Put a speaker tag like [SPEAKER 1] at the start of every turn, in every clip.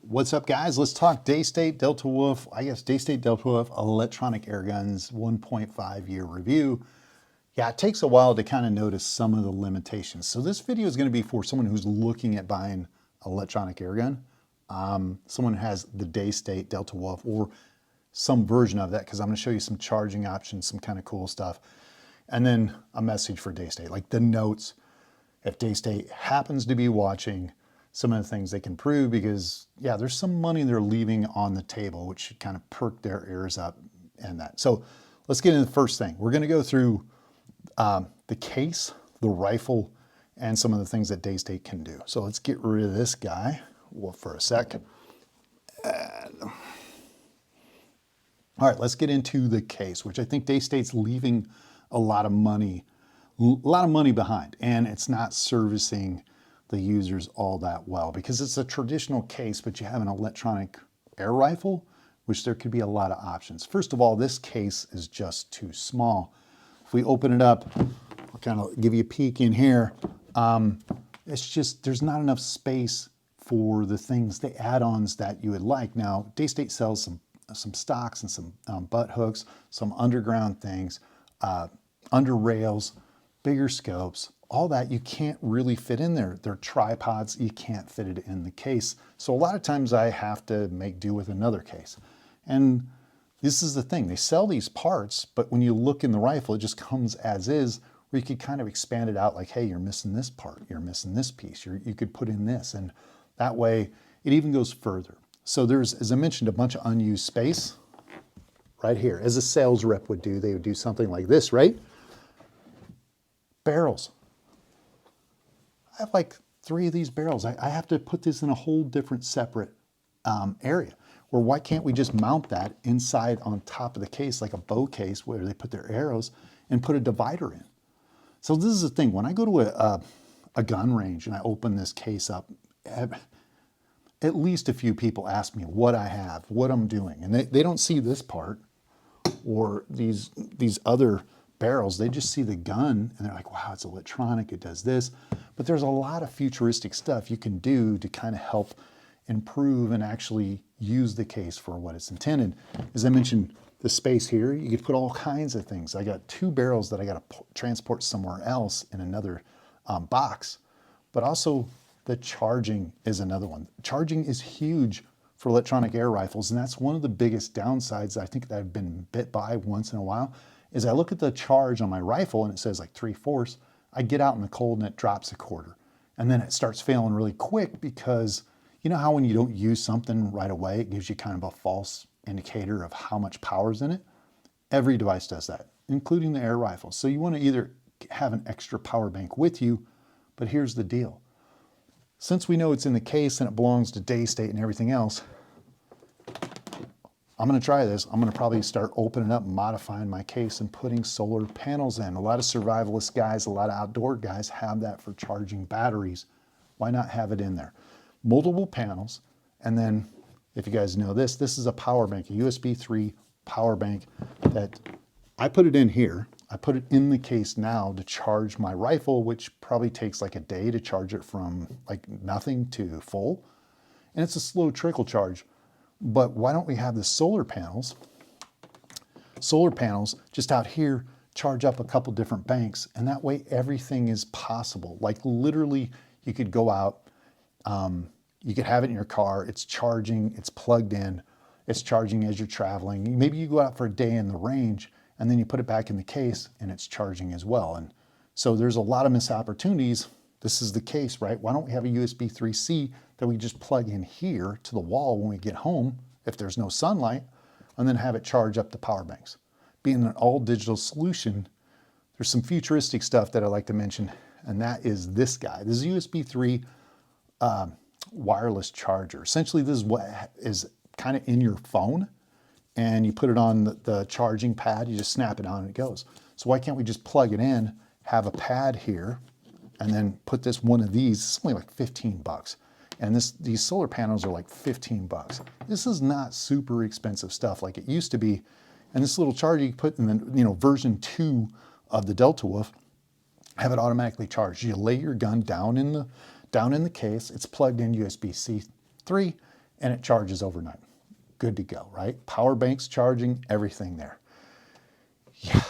[SPEAKER 1] What's up, guys? Let's talk Daystate Delta Wolf. Daystate Delta Wolf electronic air guns 1.5 year review. Yeah, it takes a while to kind of notice some of the limitations. So this video is going to be for someone who's looking at buying electronic air gun. Someone who has the Daystate Delta Wolf or some version of that, because I'm going to show you some charging options, some kind of cool stuff. And then a message for Daystate, like the notes. If Daystate happens to be watching, some of the things they can prove, because yeah, there's some money they're leaving on the table, which should kind of perk their ears up and that. So let's get into the first thing. We're going to go through the case, the rifle, and some of the things that Daystate can do. So let's get rid of this guy for a sec. All right, let's get into the case, which I think Daystate's leaving a lot of money behind, and it's not servicing the users all that well, because it's a traditional case, but you have an electronic air rifle, which there could be a lot of options. First of all, this case is just too small. If we open it up, I'll kind of give you a peek in here. It's just, there's not enough space for the things, the add-ons that you would like. Now, Daystate sells some stocks and some butt hooks, some underground things, under rails, bigger scopes, all that you can't really fit in there. They're tripods, you can't fit it in the case. So a lot of times I have to make do with another case. And this is the thing, they sell these parts, but when you look in the rifle, it just comes as is, where you could kind of expand it out like, hey, you're missing this part, you're missing this piece, you could put in this, and that way it even goes further. So there's, as I mentioned, a bunch of unused space right here. As a sales rep would do, they would do something like this, right? Barrels. I have like 3 of these barrels. I have to put this in a whole different separate area. Or why can't we just mount that inside on top of the case, like a bow case where they put their arrows, and put a divider in? So this is the thing. When I go to a gun range and I open this case up, at least a few people ask me what I have, what I'm doing. And they don't see this part or these other barrels. They just see the gun and they're like, wow, it's electronic, it does this. But there's a lot of futuristic stuff you can do to kind of help improve and actually use the case for what it's intended. As I mentioned, the space here, you could put all kinds of things. I got 2 barrels that I got to transport somewhere else in another box, but also the charging is another one. Charging is huge for electronic air rifles, and that's one of the biggest downsides I think that I've been bit by once in a while, is I look at the charge on my rifle and it says like 3/4. I get out in the cold and it drops 1/4. And then it starts failing really quick, because you know how when you don't use something right away, it gives you kind of a false indicator of how much power's in it? Every device does that, including the air rifle. So you want to either have an extra power bank with you, but here's the deal. Since we know it's in the case and it belongs to Daystate and everything else, I'm going to try this. I'm going to probably start opening up, modifying my case and putting solar panels in. A lot of survivalist guys, a lot of outdoor guys have that for charging batteries. Why not have it in there? Multiple panels. And then, if you guys know this is a power bank, a USB 3 power bank that I put it in here. I put it in the case now to charge my rifle, which probably takes like a day to charge it from like nothing to full. And it's a slow trickle charge. But why don't we have the solar panels? Solar panels just out here charge up a couple different banks, and that way everything is possible. Like literally, you could go out, you could have it in your car, it's charging, it's plugged in, it's charging as you're traveling. Maybe you go out for a day in the range, and then you put it back in the case, and it's charging as well. And so there's a lot of missed opportunities. This is the case, right? Why don't we have a USB 3C that we just plug in here to the wall when we get home, if there's no sunlight, and then have it charge up the power banks? Being an all digital solution, there's some futuristic stuff that I like to mention, and that is this guy. This is a USB 3 wireless charger. Essentially, this is what is kind of in your phone, and you put it on the charging pad, you just snap it on and it goes. So why can't we just plug it in, have a pad here, and then put this one of these? It's only like 15 bucks. And these solar panels are like 15 bucks. This is not super expensive stuff like it used to be. And this little charger you put in the version 2 of the Delta Wolf, have it automatically charged. You lay your gun down in the case, it's plugged in USB-C 3, and it charges overnight. Good to go, right? Power banks charging, everything there. Yeah.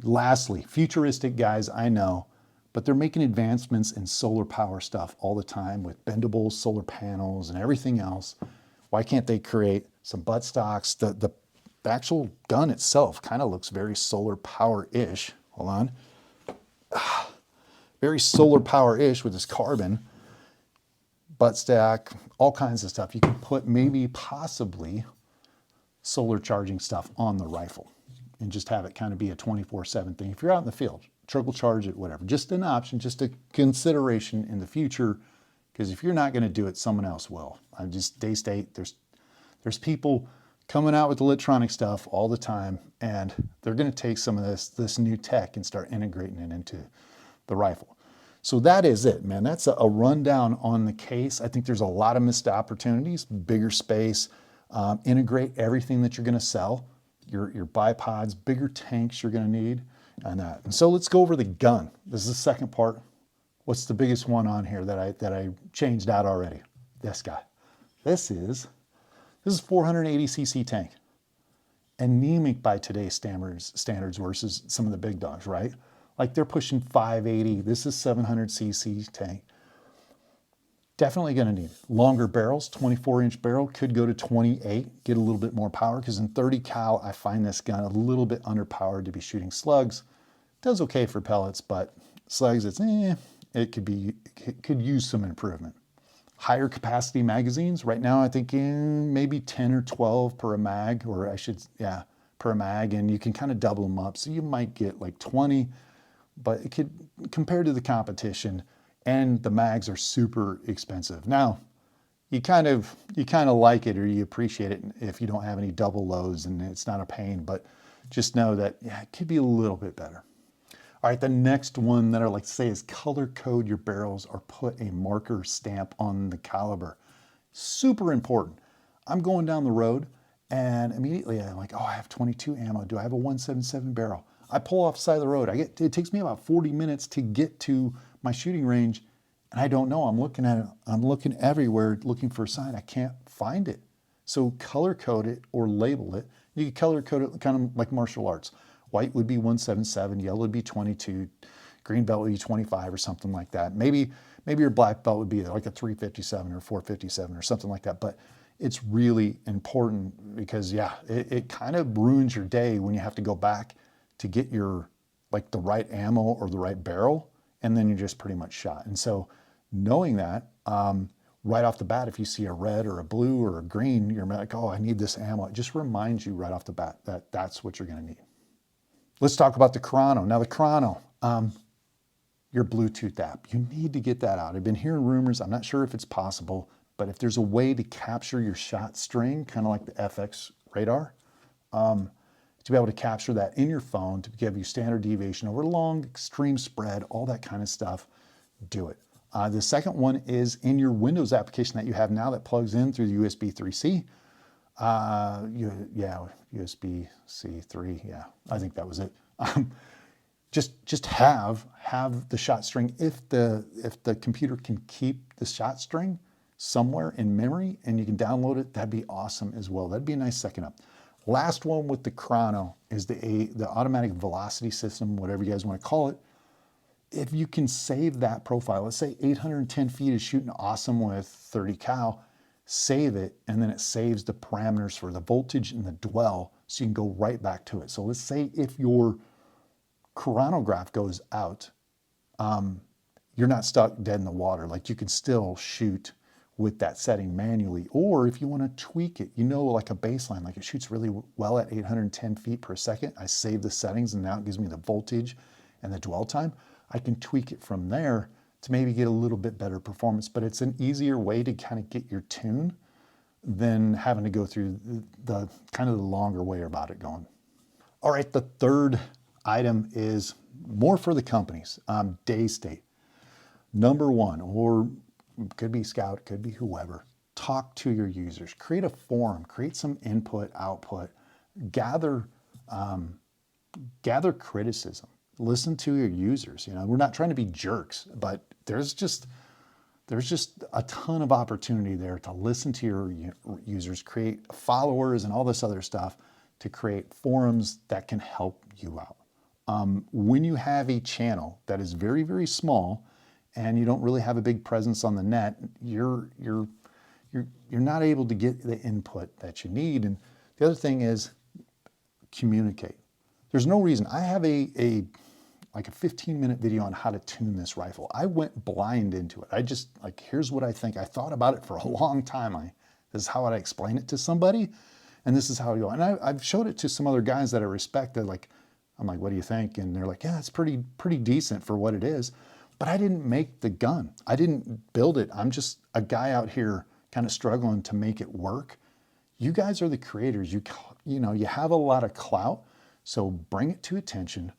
[SPEAKER 1] Lastly, futuristic guys, I know, but they're making advancements in solar power stuff all the time with bendable solar panels and everything else. Why can't they create some buttstocks? The actual gun itself kind of looks very solar power-ish. Hold on. Very solar power-ish with this carbon. Buttstock, all kinds of stuff. You can put maybe possibly solar charging stuff on the rifle and just have it kind of be a 24/7 thing. If you're out in the field, trickle charge it, whatever. Just an option, just a consideration in the future, because if you're not going to do it, someone else will. I'm just Daystate. There's people coming out with electronic stuff all the time, and they're going to take some of this new tech and start integrating it into the rifle. So that is it, man. That's a rundown on the case. I think there's a lot of missed opportunities, bigger space, integrate everything that you're going to sell, your bipods, bigger tanks you're going to need, and that. And so let's go over the gun. This is the second part. What's the biggest one on here that I changed out already? This guy. This is 480cc tank. Anemic by today's standards versus some of the big dogs, right? Like they're pushing 580. This is 700cc tank. Definitely going to need it. Longer barrels, 24-inch barrel, could go to 28, get a little bit more power, because in 30 cal, I find this gun a little bit underpowered to be shooting slugs. Does okay for pellets, but slugs, it could use some improvement. Higher capacity magazines, right now I think maybe 10 or 12 per a mag, per mag, and you can kind of double them up. So you might get like 20, but it could, compared to the competition, and the mags are super expensive. Now, you kind of like it or you appreciate it if you don't have any double loads and it's not a pain, but just know that, yeah, it could be a little bit better. All right, the next one that I like to say is color code your barrels or put a marker stamp on the caliber. Super important. I'm going down the road and immediately I'm like, oh, I have 22 ammo. Do I have a 177 barrel? I pull off the side of the road. It takes me about 40 minutes to get to my shooting range, and I don't know. I'm looking at it. I'm looking everywhere, looking for a sign. I can't find it. So color code it or label it. You can color code it kind of like martial arts. White would be 177, yellow would be 22, green belt would be 25 or something like that. Maybe your black belt would be like a 357 or 457 or something like that. But it's really important because, yeah, it kind of ruins your day when you have to go back to get your, like the right ammo or the right barrel, and then you're just pretty much shot. And so knowing that, right off the bat, if you see a red or a blue or a green, you're like, oh, I need this ammo. It just reminds you right off the bat that that's what you're going to need. Let's talk about the chrono. Now the chrono, your Bluetooth app, you need to get that out. I've been hearing rumors. I'm not sure if it's possible, but if there's a way to capture your shot string, kind of like the FX radar, to be able to capture that in your phone, to give you standard deviation over long, extreme spread, all that kind of stuff, do it. The second one is in your Windows application that you have now that plugs in through the USB 3C. USB-C 3, yeah, I think that was it. Just have the shot string. If the computer can keep the shot string somewhere in memory and you can download it, that'd be awesome as well. That'd be a nice second up. Last one with the chrono is the automatic velocity system, whatever you guys want to call it. If you can save that profile, let's say 810 feet is shooting awesome with 30 cal, save it, and then it saves the parameters for the voltage and the dwell, so you can go right back to it. So let's say if your chronograph goes out, you're not stuck dead in the water. Like you can still shoot with that setting manually. Or if you want to tweak it, like a baseline, like it shoots really well at 810 feet per second. I save the settings and now it gives me the voltage and the dwell time. I can tweak it from there to maybe get a little bit better performance, but it's an easier way to kind of get your tune than having to go through the kind of the longer way about it going. All right, the third item is more for the companies. Daystate. Number one, or could be Scout, could be whoever, talk to your users. Create a forum, create some input, output, gather criticism. Listen to your users. We're not trying to be jerks, but there's there's just a ton of opportunity there to listen to your users, create followers and all this other stuff to create forums that can help you out. When you have a channel that is very, very small and you don't really have a big presence on the net, you're not able to get the input that you need. And the other thing is communicate. There's no reason. I have like a 15-minute video on how to tune this rifle. I went blind into it. I just like, here's what I think. I thought about it for a long time. This is how I'd explain it to somebody, and this is how you go. And I've showed it to some other guys that I respect. That like, I'm like, what do you think? And they're like, yeah, it's pretty decent for what it is. But I didn't make the gun. I didn't build it. I'm just a guy out here kind of struggling to make it work. You guys are the creators. You know, you have a lot of clout, so bring it to attention.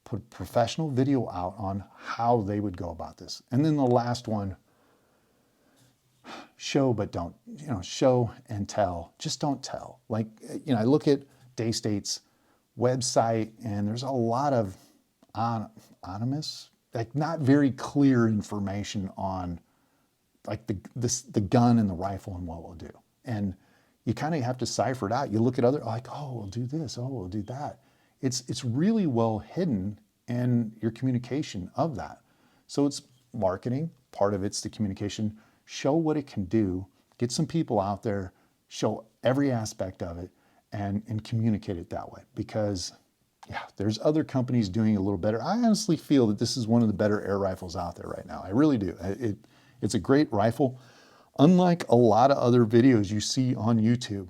[SPEAKER 1] Put professional video out on how they would go about this. And then the last one, show but don't, show and tell. Just don't tell. Like, I look at Daystate's website and there's a lot of anonymous, like not very clear information on like the gun and the rifle and what we'll do. And you kind of have to cipher it out. You look at other, like, oh, we'll do this, oh, we'll do that. It's really well hidden in your communication of that. So it's marketing, part of it's the communication. Show what it can do, get some people out there, show every aspect of it, and communicate it that way. Because yeah, there's other companies doing it a little better. I honestly feel that this is one of the better air rifles out there right now. I really do. It's a great rifle. Unlike a lot of other videos you see on YouTube,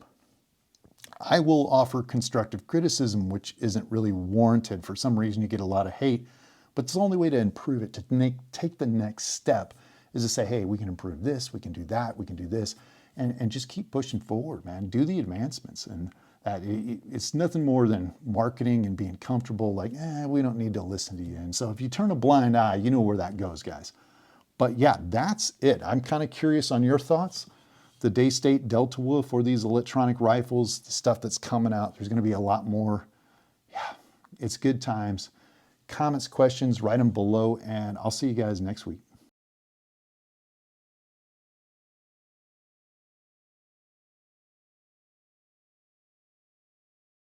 [SPEAKER 1] I will offer constructive criticism, which isn't really warranted. For some reason, you get a lot of hate, but it's the only way to improve it, to take the next step, is to say, hey, we can improve this, we can do that, we can do this, and just keep pushing forward, man. Do the advancements. And it's nothing more than marketing and being comfortable, like, we don't need to listen to you. And so if you turn a blind eye, you know where that goes, guys. But yeah, that's it. I'm kind of curious on your thoughts. The Daystate Delta Wolf or these electronic rifles, the stuff that's coming out, there's going to be a lot more. Yeah, it's good times. Comments, questions, write them below, and I'll see you guys next week.